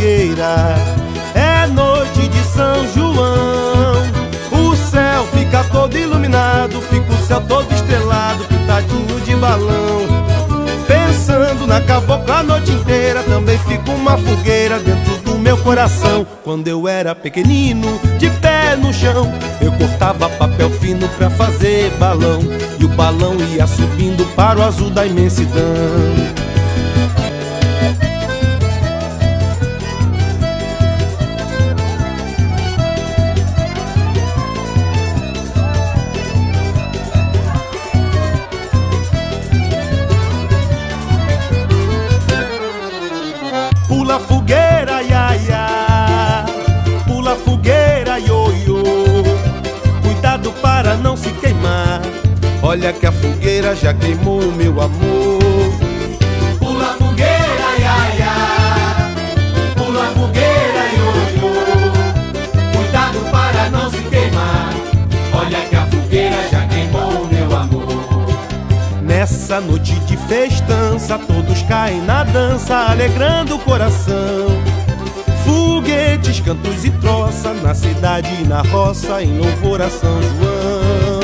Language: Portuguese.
fogueira. É noite de São João, o céu fica todo iluminado, fica o céu todo estrelado, pintadinho de balão. Pensando na cabocla a noite inteira, também fica uma fogueira dentro do meu coração. Quando eu era pequenino, de pé no chão, eu cortava papel fino pra fazer balão, e o balão ia subindo para o azul da imensidão. Pula fogueira, ia, ia. Pula fogueira, ioiô. Cuidado para não se queimar, olha que a fogueira já queimou o meu amor. Pula fogueira, ia, ia. Pula fogueira, ioiô. Cuidado para não se queimar, olha que a fogueira já queimou o meu amor. Nessa noite de festança, todos caem na dança, alegrando o coração. Foguetes, cantos e troça, na cidade e na roça, em louvor a São João.